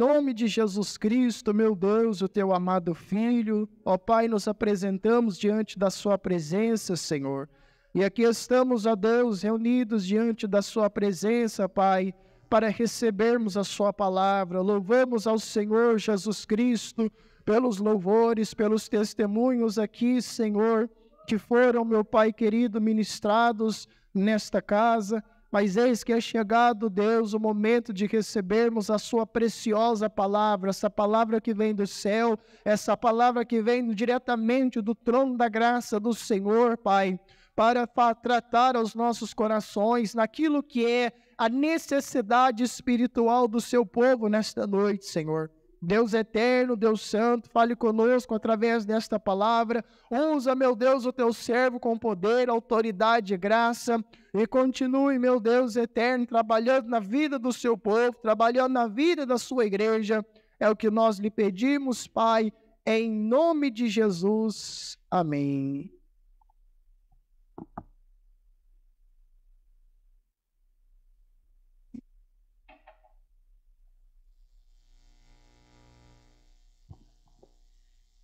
nome de Jesus Cristo, meu Deus, o teu amado Filho, ó Pai, nos apresentamos diante da sua presença, Senhor. E aqui estamos, ó Deus, reunidos diante da sua presença, Pai, para recebermos a sua palavra. Louvamos ao Senhor Jesus Cristo pelos louvores, pelos testemunhos aqui, Senhor, que foram, meu Pai querido, ministrados nesta casa. Mas eis que é chegado, Deus, o momento de recebermos a sua preciosa palavra, essa palavra que vem do céu, essa palavra que vem diretamente do trono da graça do Senhor, Pai, para tratar aos nossos corações naquilo que é a necessidade espiritual do seu povo nesta noite, Senhor. Deus eterno, Deus santo, fale conosco através desta palavra. Usa, meu Deus, o teu servo com poder, autoridade e graça. E continue, meu Deus eterno, trabalhando na vida do seu povo, trabalhando na vida da sua igreja. É o que nós lhe pedimos, Pai, em nome de Jesus. Amém.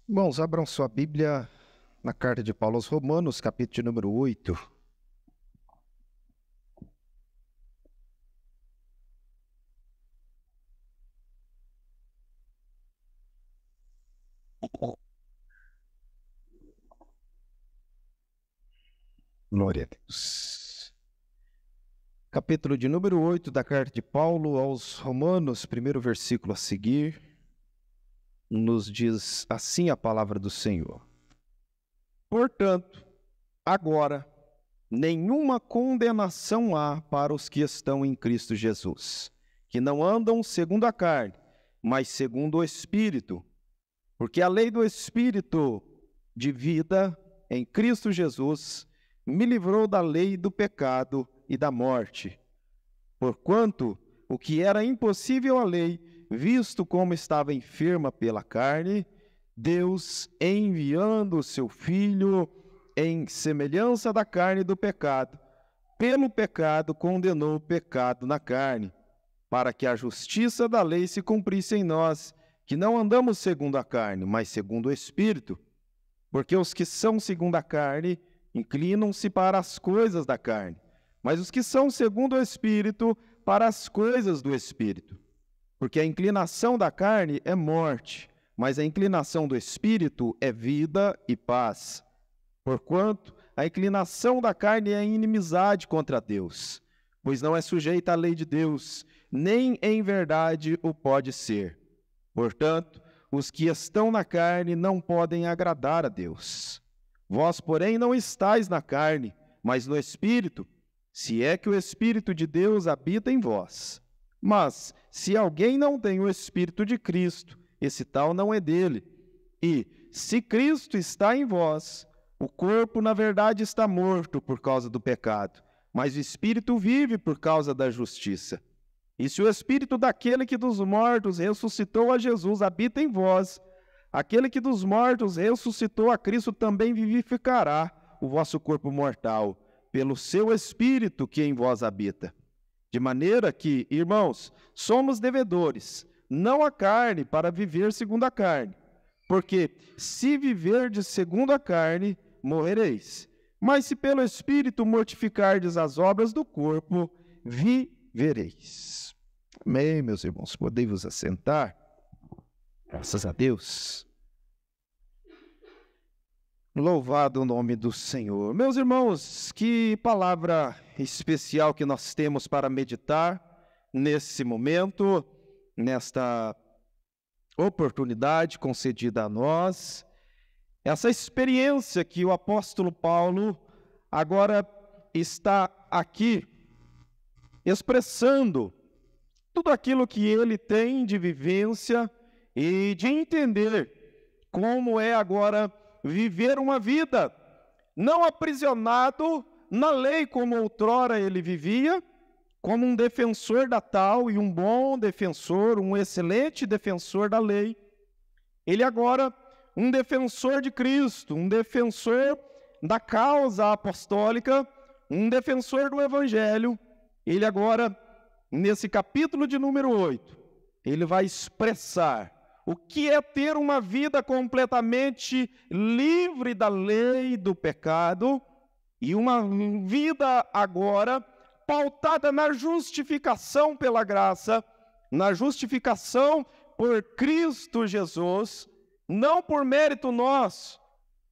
Irmãos, abram sua Bíblia na carta de Paulo aos Romanos, capítulo de número 8. Glória a Deus. Capítulo de número 8 da carta de Paulo aos Romanos, primeiro versículo a seguir, nos diz assim a palavra do Senhor. Portanto, agora, nenhuma condenação há para os que estão em Cristo Jesus, que não andam segundo a carne, mas segundo o Espírito. Porque a lei do Espírito de vida em Cristo Jesus me livrou da lei do pecado e da morte. Porquanto o que era impossível à lei, visto como estava enferma pela carne, Deus, enviando o seu Filho em semelhança da carne do pecado, pelo pecado condenou o pecado na carne, para que a justiça da lei se cumprisse em nós, que não andamos segundo a carne, mas segundo o Espírito. Porque os que são segundo a carne inclinam-se para as coisas da carne, mas os que são segundo o Espírito, para as coisas do Espírito. Porque a inclinação da carne é morte, mas a inclinação do Espírito é vida e paz. Porquanto a inclinação da carne é inimizade contra Deus, pois não é sujeita à lei de Deus, nem em verdade o pode ser. Portanto, os que estão na carne não podem agradar a Deus. Vós, porém, não estáis na carne, mas no Espírito, se é que o Espírito de Deus habita em vós. Mas, se alguém não tem o Espírito de Cristo, esse tal não é dele. E, se Cristo está em vós, o corpo, na verdade, está morto por causa do pecado, mas o Espírito vive por causa da justiça. E se o Espírito daquele que dos mortos ressuscitou a Jesus habita em vós, aquele que dos mortos ressuscitou a Cristo também vivificará o vosso corpo mortal, pelo seu Espírito que em vós habita. De maneira que, irmãos, somos devedores, não à carne, para viver segundo a carne. Porque se viverdes segundo a carne, morrereis. Mas se pelo Espírito mortificardes as obras do corpo, vivereis. Amém, meus irmãos. Podem vos assentar. Graças a Deus. Louvado o nome do Senhor. Meus irmãos, que palavra especial que nós temos para meditar nesse momento, nesta oportunidade concedida a nós. Essa experiência que o apóstolo Paulo agora está aqui expressando tudo aquilo que ele tem de vivência e de entender como é agora viver uma vida não aprisionado na lei como outrora ele vivia, como um defensor da tal e um bom defensor, um excelente defensor da lei. Ele agora um defensor de Cristo, um defensor da causa apostólica, um defensor do Evangelho. Ele agora, nesse capítulo de número 8, ele vai expressar o que é ter uma vida completamente livre da lei do pecado e uma vida agora pautada na justificação pela graça, na justificação por Cristo Jesus, não por mérito nosso,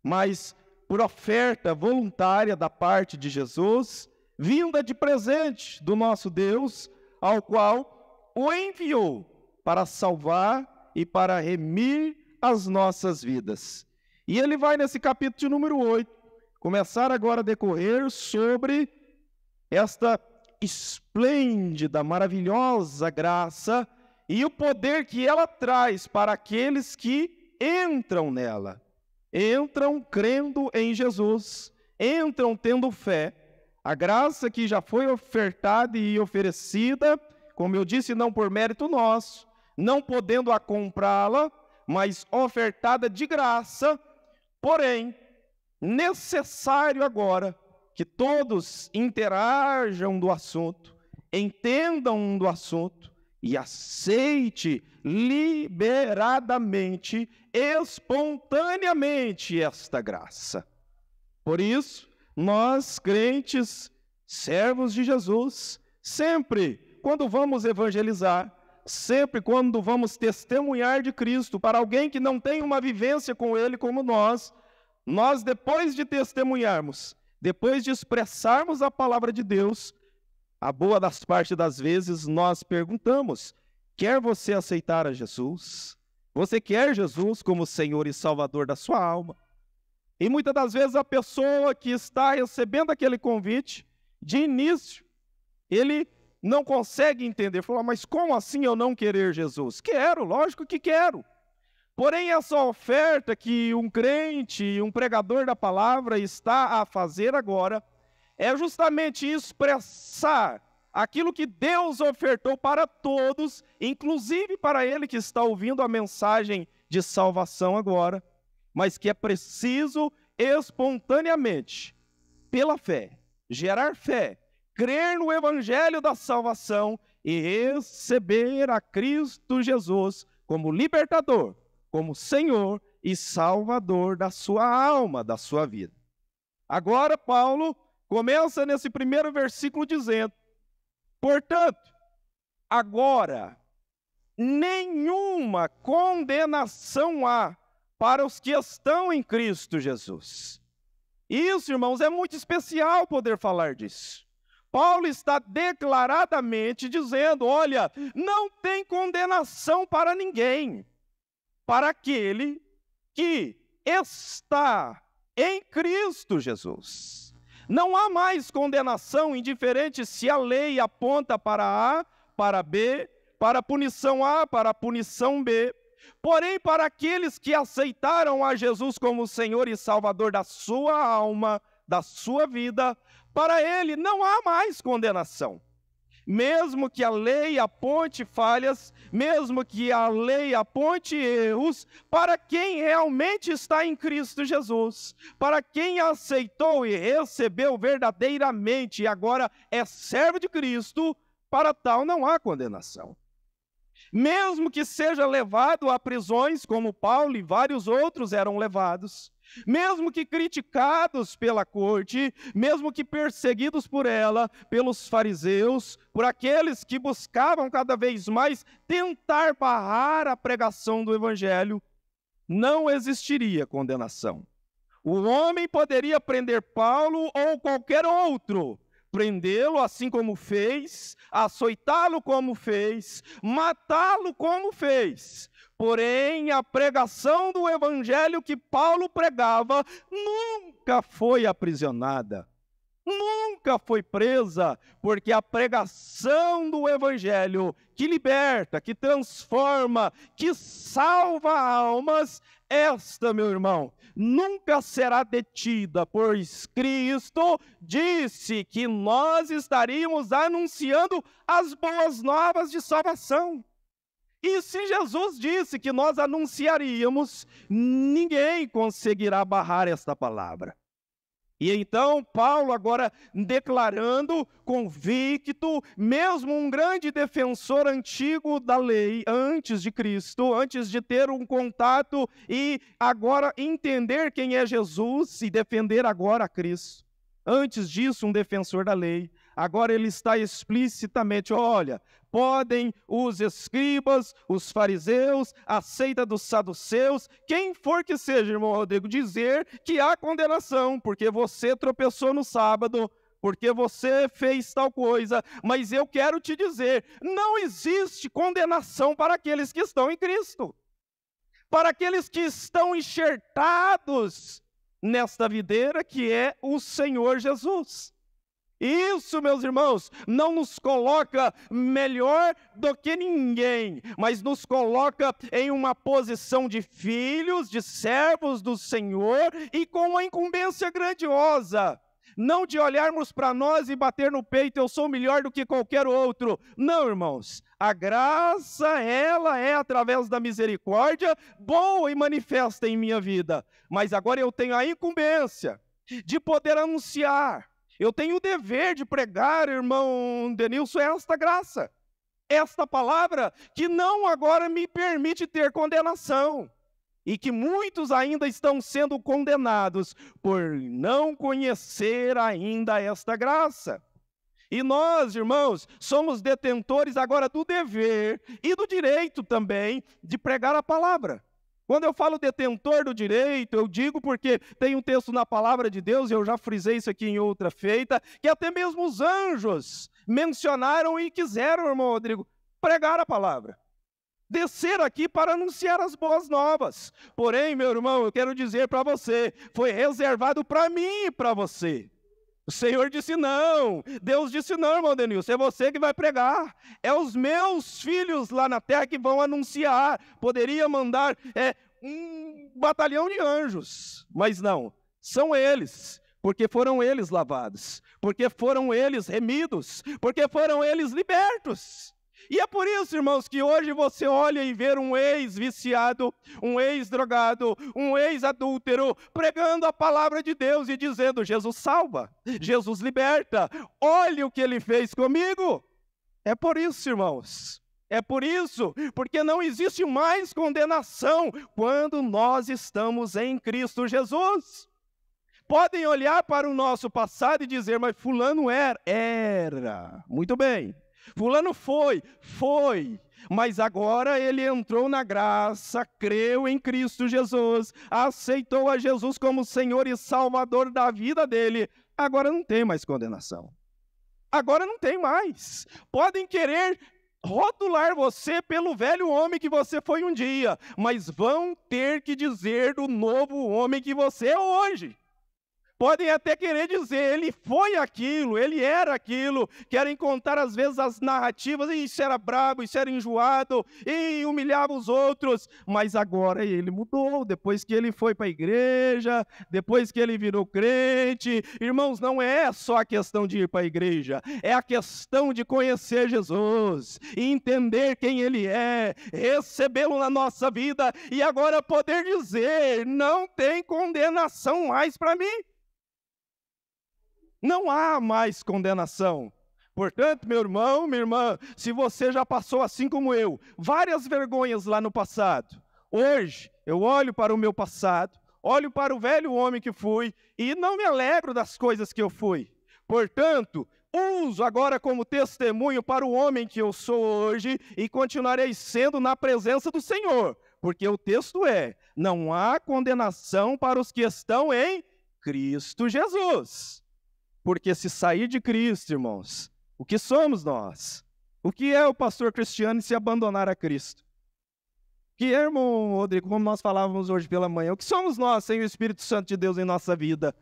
mas por oferta voluntária da parte de Jesus, vinda de presente do nosso Deus, ao qual o enviou para salvar e para remir as nossas vidas. E ele vai nesse capítulo de número 8, começar agora a decorrer sobre esta esplêndida, maravilhosa graça e o poder que ela traz para aqueles que entram nela. Entram crendo em Jesus, entram tendo fé. A graça que já foi ofertada e oferecida, como eu disse, não por mérito nosso, não podendo a comprá-la, mas ofertada de graça, porém, necessário agora que todos interajam do assunto, entendam do assunto e aceite liberadamente, espontaneamente esta graça. Por isso, nós, crentes, servos de Jesus, sempre quando vamos evangelizar, sempre quando vamos testemunhar de Cristo para alguém que não tem uma vivência com Ele como nós depois de testemunharmos, depois de expressarmos a palavra de Deus, a boa das partes das vezes nós perguntamos: quer você aceitar a Jesus? Você quer Jesus como Senhor e Salvador da sua alma? E muitas das vezes a pessoa que está recebendo aquele convite, de início, ele não consegue entender. Fala, mas como assim eu não querer Jesus? Quero, lógico que quero. Porém, essa oferta que um crente, um pregador da palavra está a fazer agora, é justamente expressar aquilo que Deus ofertou para todos, inclusive para ele que está ouvindo a mensagem de salvação agora, mas que é preciso espontaneamente, pela fé, gerar fé, crer no evangelho da salvação e receber a Cristo Jesus como libertador, como Senhor e Salvador da sua alma, da sua vida. Agora Paulo começa nesse primeiro versículo dizendo: portanto, agora nenhuma condenação há para os que estão em Cristo Jesus. Isso, irmãos, é muito especial poder falar disso. Paulo está declaradamente dizendo: olha, não tem condenação para ninguém, para aquele que está em Cristo Jesus. Não há mais condenação, indiferente se a lei aponta para A, para B, para a punição A, para a punição B. Porém, para aqueles que aceitaram a Jesus como Senhor e Salvador da sua alma, da sua vida, para ele não há mais condenação. Mesmo que a lei aponte falhas, mesmo que a lei aponte erros, para quem realmente está em Cristo Jesus, para quem aceitou e recebeu verdadeiramente e agora é servo de Cristo, para tal não há condenação. Mesmo que seja levado a prisões, como Paulo e vários outros eram levados, mesmo que criticados pela corte, mesmo que perseguidos por ela, pelos fariseus, por aqueles que buscavam cada vez mais tentar barrar a pregação do evangelho, não existiria condenação. O homem poderia prender Paulo ou qualquer outro, prendê-lo assim como fez, açoitá-lo como fez, matá-lo como fez. Porém, a pregação do evangelho que Paulo pregava nunca foi aprisionada, nunca foi presa, porque a pregação do evangelho que liberta, que transforma, que salva almas, esta, meu irmão, nunca será detida, pois Cristo disse que nós estaríamos anunciando as boas novas de salvação. E se Jesus disse que nós anunciaríamos, ninguém conseguirá barrar esta palavra. E então Paulo agora declarando, convicto, mesmo um grande defensor antigo da lei, antes de Cristo, antes de ter um contato e agora entender quem é Jesus e defender agora a Cristo. Antes disso, um defensor da lei. Agora ele está explicitamente, olha, podem os escribas, os fariseus, a seita dos saduceus, quem for que seja, irmão Rodrigo, dizer que há condenação, porque você tropeçou no sábado, porque você fez tal coisa, mas eu quero te dizer, não existe condenação para aqueles que estão em Cristo, para aqueles que estão enxertados nesta videira que é o Senhor Jesus. Isso, meus irmãos, não nos coloca melhor do que ninguém, mas nos coloca em uma posição de filhos, de servos do Senhor e com uma incumbência grandiosa. Não de olharmos para nós e bater no peito, eu sou melhor do que qualquer outro. Não, irmãos, a graça, ela é através da misericórdia, boa e manifesta em minha vida. Mas agora eu tenho a incumbência de poder anunciar. Eu tenho o dever de pregar, irmão Denilson, esta graça, esta palavra que não agora me permite ter condenação. E que muitos ainda estão sendo condenados por não conhecer ainda esta graça. E nós, irmãos, somos detentores agora do dever e do direito também de pregar a palavra. Quando eu falo detentor do direito, eu digo porque tem um texto na palavra de Deus, eu já frisei isso aqui em outra feita, que até mesmo os anjos mencionaram e quiseram, irmão Rodrigo, pregar a palavra. Descer aqui para anunciar as boas novas. Porém, meu irmão, eu quero dizer para você, foi reservado para mim e para você. O Senhor disse não, Deus disse não, irmão Denilson, é você que vai pregar. É os meus filhos lá na terra que vão anunciar. Poderia mandar um batalhão de anjos, mas não, são eles. Porque foram eles lavados, porque foram eles remidos, porque foram eles libertos. E é por isso, irmãos, que hoje você olha e vê um ex-viciado, um ex-drogado, um ex-adúltero, pregando a palavra de Deus e dizendo, Jesus salva, Jesus liberta, olha o que ele fez comigo. É por isso, irmãos, é por isso, porque não existe mais condenação quando nós estamos em Cristo Jesus. Podem olhar para o nosso passado e dizer, mas fulano era, muito bem. Fulano foi, mas agora ele entrou na graça, creu em Cristo Jesus, aceitou a Jesus como Senhor e Salvador da vida dele, agora não tem mais condenação. Agora não tem mais. Podem querer rotular você pelo velho homem que você foi um dia, mas vão ter que dizer do novo homem que você é hoje. Podem até querer dizer, ele foi aquilo, ele era aquilo, querem contar às vezes as narrativas, e isso era brabo, isso era enjoado, e humilhava os outros, mas agora ele mudou, depois que ele foi para a igreja, depois que ele virou crente. Irmãos, não é só a questão de ir para a igreja, é a questão de conhecer Jesus, e entender quem ele é, recebê-lo na nossa vida, e agora poder dizer, não tem condenação mais para mim. Não há mais condenação. Portanto, meu irmão, minha irmã, se você já passou assim como eu, várias vergonhas lá no passado, hoje eu olho para o meu passado, olho para o velho homem que fui e não me alegro das coisas que eu fui. Portanto, uso agora como testemunho para o homem que eu sou hoje e continuarei sendo na presença do Senhor. Porque o texto é, não há condenação para os que estão em Cristo Jesus. Porque se sair de Cristo, irmãos, o que somos nós? O que é o pastor cristiano se abandonar a Cristo? O que é, irmão Rodrigo, como nós falávamos hoje pela manhã, o que somos nós sem o Espírito Santo de Deus em nossa vida?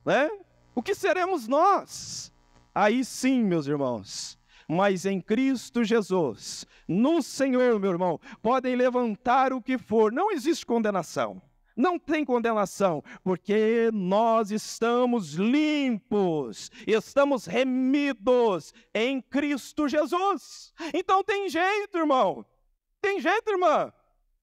Né? O que seremos nós? Aí sim, meus irmãos, mas em Cristo Jesus, no Senhor, meu irmão, podem levantar o que for, não existe condenação. Não tem condenação, porque nós estamos limpos, estamos remidos em Cristo Jesus. Então tem jeito, irmão, tem jeito, irmã.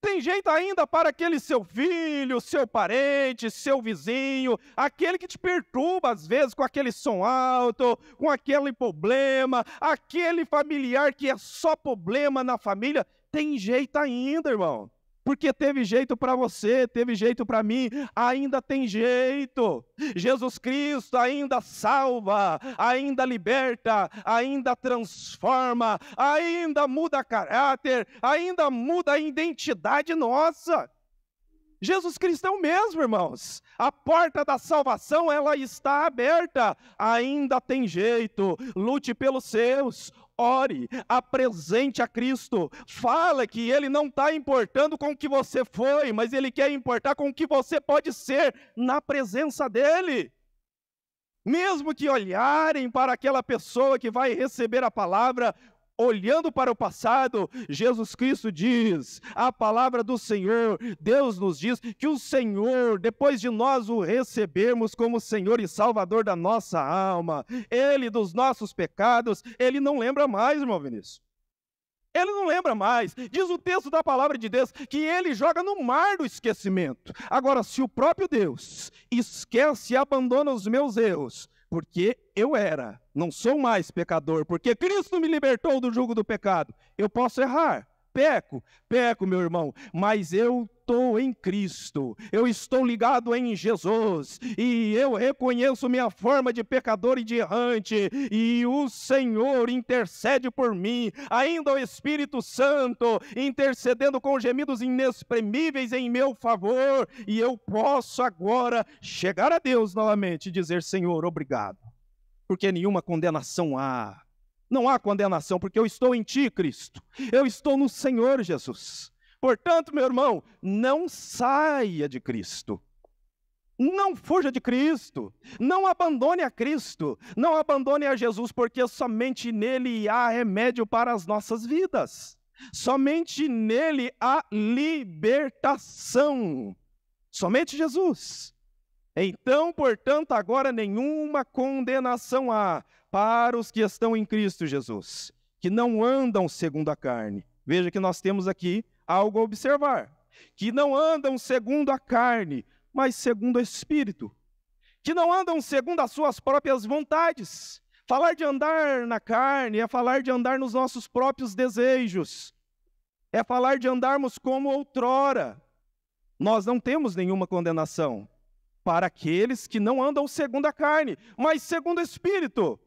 Tem jeito ainda para aquele seu filho, seu parente, seu vizinho, aquele que te perturba às vezes com aquele som alto, com aquele problema, aquele familiar que é só problema na família. Tem jeito ainda, irmão. Porque teve jeito para você, teve jeito para mim, ainda tem jeito. Jesus Cristo ainda salva, ainda liberta, ainda transforma, ainda muda caráter, ainda muda a identidade nossa. Jesus Cristo é o mesmo, irmãos. A porta da salvação, ela está aberta. Ainda tem jeito. Lute pelos seus. Ore, apresente a Cristo. Fala que Ele não está importando com o que você foi, mas Ele quer importar com o que você pode ser na presença dEle. Mesmo que olharem para aquela pessoa que vai receber a palavra, olhando para o passado, Jesus Cristo diz, a palavra do Senhor, Deus nos diz que o Senhor, depois de nós o recebermos como Senhor e Salvador da nossa alma, Ele dos nossos pecados, Ele não lembra mais, irmão Vinícius. Ele não lembra mais. Diz o texto da palavra de Deus que Ele joga no mar do esquecimento. Agora, se o próprio Deus esquece e abandona os meus erros, porque eu não sou mais pecador, porque Cristo me libertou do jugo do pecado. Eu posso errar, peco, meu irmão, mas eu estou em Cristo, eu estou ligado em Jesus, e eu reconheço minha forma de pecador e de errante, e o Senhor intercede por mim, ainda o Espírito Santo intercedendo com gemidos inexprimíveis em meu favor, e eu posso agora chegar a Deus novamente e dizer, Senhor, obrigado, porque nenhuma condenação há. Não há condenação, porque eu estou em Ti, Cristo. Eu estou no Senhor Jesus. Portanto, meu irmão, não saia de Cristo. Não fuja de Cristo. Não abandone a Cristo. Não abandone a Jesus, porque somente nele há remédio para as nossas vidas. Somente nele há libertação. Somente Jesus. Então, portanto, agora nenhuma condenação há para os que estão em Cristo Jesus, que não andam segundo a carne. Veja que nós temos aqui algo a observar. Que não andam segundo a carne, mas segundo o Espírito. Que não andam segundo as suas próprias vontades. Falar de andar na carne é falar de andar nos nossos próprios desejos. É falar de andarmos como outrora. Nós não temos nenhuma condenação para aqueles que não andam segundo a carne, mas segundo o Espírito.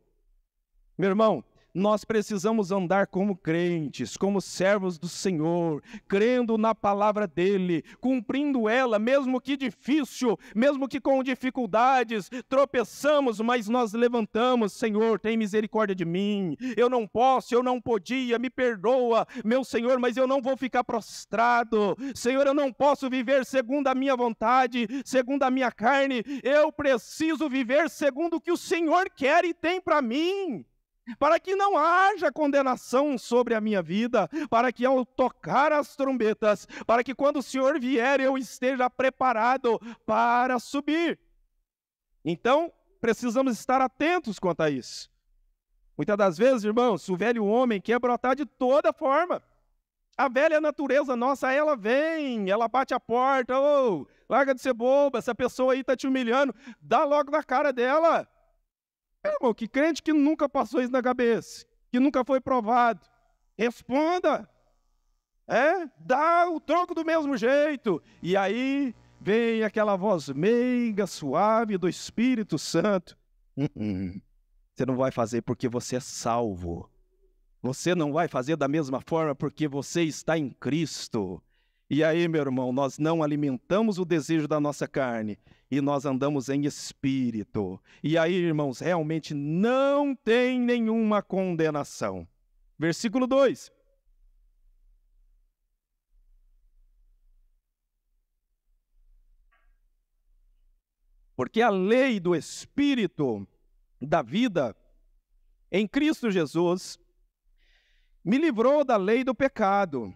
Meu irmão, nós precisamos andar como crentes, como servos do Senhor, crendo na palavra dEle, cumprindo ela, mesmo que difícil, mesmo que com dificuldades, tropeçamos, mas nós levantamos, Senhor, tem misericórdia de mim, eu não posso, eu não podia, me perdoa, meu Senhor, mas eu não vou ficar prostrado, Senhor, eu não posso viver segundo a minha vontade, segundo a minha carne, eu preciso viver segundo o que o Senhor quer e tem para mim. Para que não haja condenação sobre a minha vida, para que ao tocar as trombetas, para que quando o Senhor vier eu esteja preparado para subir. Então, precisamos estar atentos quanto a isso. Muitas das vezes, irmãos, o velho homem quer brotar de toda forma. A velha natureza nossa, ela vem, ela bate a porta, larga de ser boba, essa pessoa aí está te humilhando, dá logo na cara dela. Irmão, que crente que nunca passou isso na cabeça, que nunca foi provado, responda, dá o troco do mesmo jeito, e aí vem aquela voz meiga, suave do Espírito Santo, você não vai fazer porque você é salvo, você não vai fazer da mesma forma porque você está em Cristo. E aí, meu irmão, nós não alimentamos o desejo da nossa carne e nós andamos em espírito. E aí, irmãos, realmente não tem nenhuma condenação. Versículo 2. Porque a lei do Espírito da vida em Cristo Jesus me livrou da lei do pecado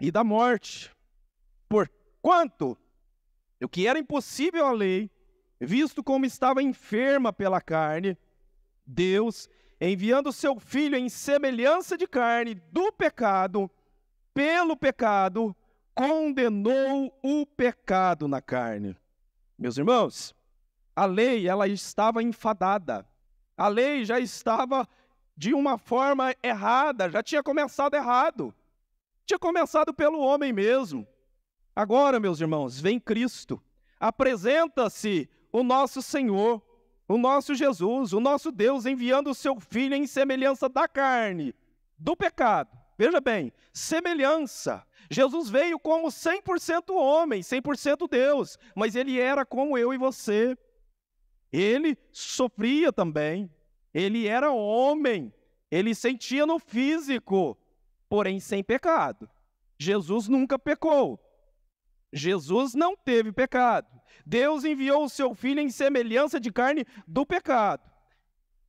e da morte. Porquanto o que era impossível à lei, visto como estava enferma pela carne, Deus, enviando seu Filho em semelhança de carne do pecado, pelo pecado, condenou o pecado na carne. Meus irmãos, a lei, ela estava enfadada. A lei já estava de uma forma errada, já tinha começado errado. Tinha começado pelo homem mesmo. Agora, meus irmãos, vem Cristo. Apresenta-se o nosso Senhor, o nosso Jesus, o nosso Deus, enviando o seu Filho em semelhança da carne, do pecado. Veja bem, semelhança. Jesus veio como 100% homem, 100% Deus, mas ele era como eu e você. Ele sofria também, ele era homem, ele sentia no físico, porém sem pecado. Jesus nunca pecou. Jesus não teve pecado. Deus enviou o seu Filho em semelhança de carne do pecado.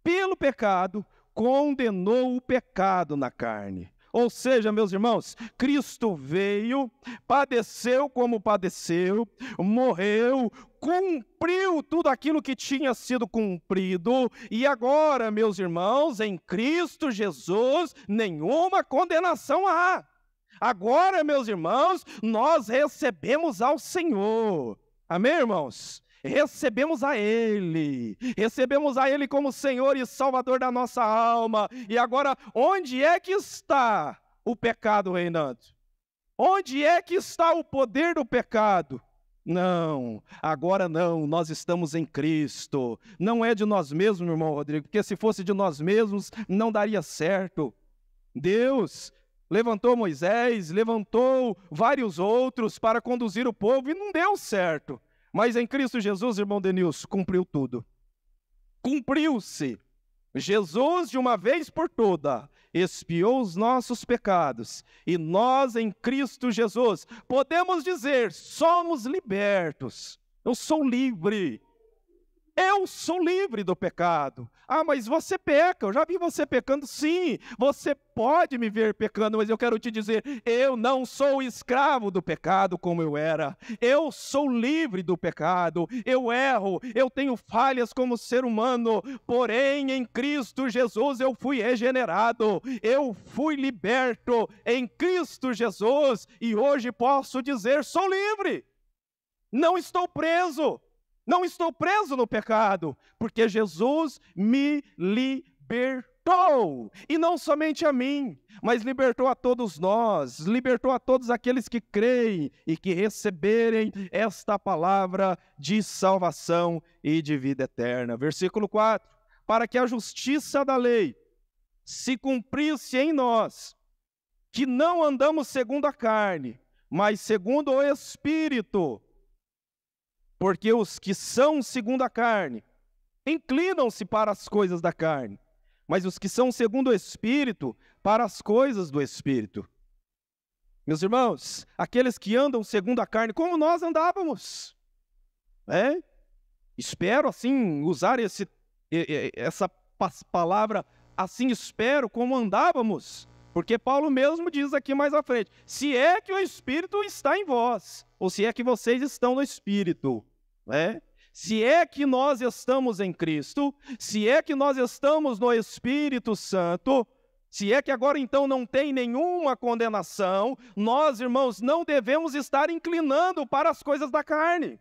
Pelo pecado, condenou o pecado na carne. Ou seja, meus irmãos, Cristo veio, padeceu como padeceu, morreu, cumpriu tudo aquilo que tinha sido cumprido, e agora, meus irmãos, em Cristo Jesus, nenhuma condenação há. Agora, meus irmãos, nós recebemos ao Senhor. Amém, irmãos? Recebemos a Ele como Senhor e Salvador da nossa alma. E agora, onde é que está o pecado reinando? Onde é que está o poder do pecado? Não, agora não, nós estamos em Cristo. Não é de nós mesmos, meu irmão Rodrigo, porque se fosse de nós mesmos, não daria certo. Deus levantou Moisés, levantou vários outros para conduzir o povo e não deu certo. Mas em Cristo Jesus, irmão Denilson, cumpriu tudo. Cumpriu-se. Jesus, de uma vez por toda, expiou os nossos pecados. E nós, em Cristo Jesus, podemos dizer, somos libertos. Eu sou livre. Eu sou livre do pecado. Ah, mas você peca, eu já vi você pecando. Sim, você pode me ver pecando, mas eu quero te dizer, eu não sou escravo do pecado como eu era. Eu sou livre do pecado, eu erro, eu tenho falhas como ser humano, porém em Cristo Jesus eu fui regenerado, eu fui liberto em Cristo Jesus e hoje posso dizer, sou livre, não estou preso. Não estou preso no pecado, porque Jesus me libertou. E não somente a mim, mas libertou a todos nós, libertou a todos aqueles que creem e que receberem esta palavra de salvação e de vida eterna. Versículo 4. Para que a justiça da lei se cumprisse em nós, que não andamos segundo a carne, mas segundo o Espírito. Porque os que são segundo a carne inclinam-se para as coisas da carne, mas os que são segundo o Espírito, para as coisas do Espírito. Meus irmãos, aqueles que andam segundo a carne, como nós andávamos, espero assim usar essa palavra, assim espero, como andávamos, porque Paulo mesmo diz aqui mais à frente, se é que o Espírito está em vós, ou se é que vocês estão no Espírito, se é que nós estamos em Cristo, se é que nós estamos no Espírito Santo, se é que agora então não tem nenhuma condenação, nós, irmãos, não devemos estar inclinando para as coisas da carne.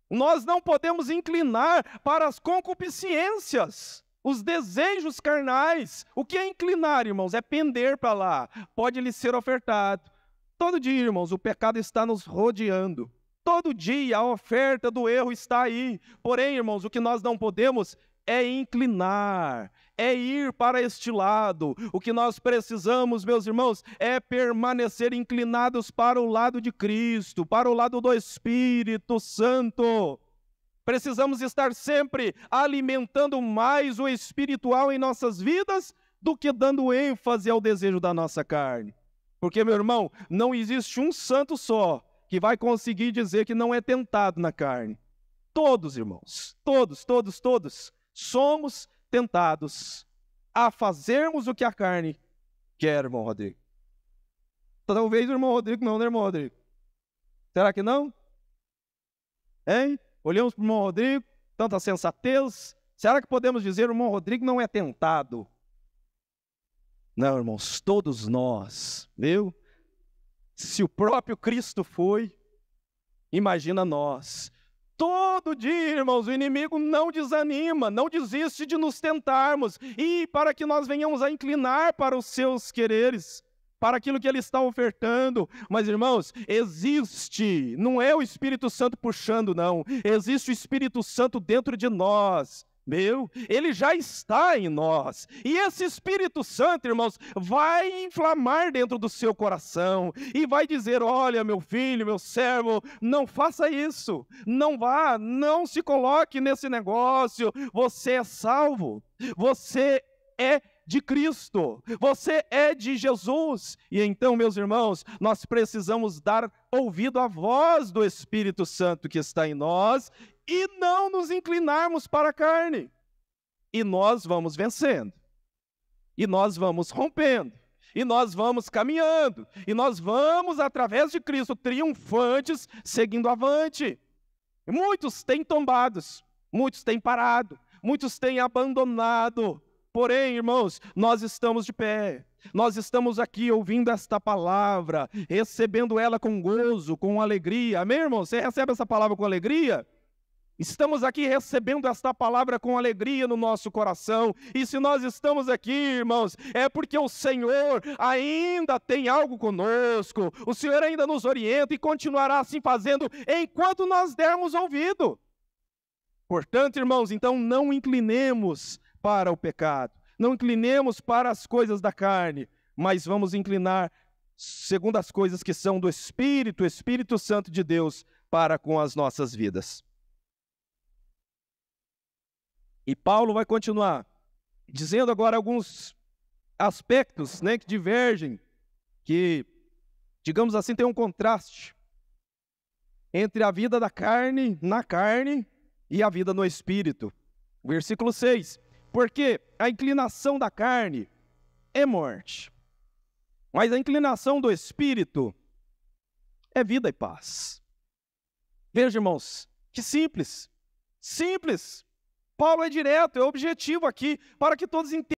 Nós não podemos inclinar para as concupiscências, os desejos carnais. O que é inclinar, irmãos? É pender para lá. Pode lhe ser ofertado. Todo dia, irmãos, o pecado está nos rodeando. Todo dia a oferta do erro está aí. Porém, irmãos, o que nós não podemos é inclinar, é ir para este lado. O que nós precisamos, meus irmãos, é permanecer inclinados para o lado de Cristo, para o lado do Espírito Santo. Precisamos estar sempre alimentando mais o espiritual em nossas vidas do que dando ênfase ao desejo da nossa carne. Porque, meu irmão, não existe um santo só que vai conseguir dizer que não é tentado na carne. Todos, irmãos, todos, somos tentados a fazermos o que a carne quer, irmão Rodrigo. Talvez o irmão Rodrigo não, né, irmão Rodrigo? Será que não? Hein? Olhamos para o irmão Rodrigo, tanta sensatez. Será que podemos dizer que o irmão Rodrigo não é tentado? Não, irmãos, todos nós, viu? Se o próprio Cristo foi, imagina nós. Todo dia, irmãos, o inimigo não desanima, não desiste de nos tentarmos, e para que nós venhamos a inclinar para os seus quereres, para aquilo que ele está ofertando. Mas, irmãos, existe, não é o Espírito Santo puxando, não, existe o Espírito Santo dentro de nós. Ele já está em nós, e esse Espírito Santo, irmãos, vai inflamar dentro do seu coração, e vai dizer: olha, meu filho, meu servo, não faça isso, não vá, não se coloque nesse negócio, você é salvo, você é de Cristo, você é de Jesus. E então, meus irmãos, nós precisamos dar ouvido à voz do Espírito Santo que está em nós, e não nos inclinarmos para a carne. E nós vamos vencendo, e nós vamos rompendo, e nós vamos caminhando, e nós vamos, através de Cristo, triunfantes, seguindo avante. Muitos têm tombados, muitos têm parado, muitos têm abandonado. Porém, irmãos, nós estamos de pé. Nós estamos aqui ouvindo esta palavra, recebendo ela com gozo, com alegria. Amém, irmão? Você recebe essa palavra com alegria? Estamos aqui recebendo esta palavra com alegria no nosso coração. E se nós estamos aqui, irmãos, é porque o Senhor ainda tem algo conosco. O Senhor ainda nos orienta e continuará assim fazendo enquanto nós dermos ouvido. Portanto, irmãos, então não inclinemos para o pecado, não inclinemos para as coisas da carne, mas vamos inclinar segundo as coisas que são do Espírito, o Espírito Santo de Deus, para com as nossas vidas. E Paulo vai continuar dizendo agora alguns aspectos, né, que divergem, que, digamos assim, tem um contraste entre a vida da carne, na carne, e a vida no Espírito. Versículo 6. Porque a inclinação da carne é morte, mas a inclinação do Espírito é vida e paz. Veja, irmãos, que simples. Simples. Paulo é direto, é objetivo aqui, para que todos entendam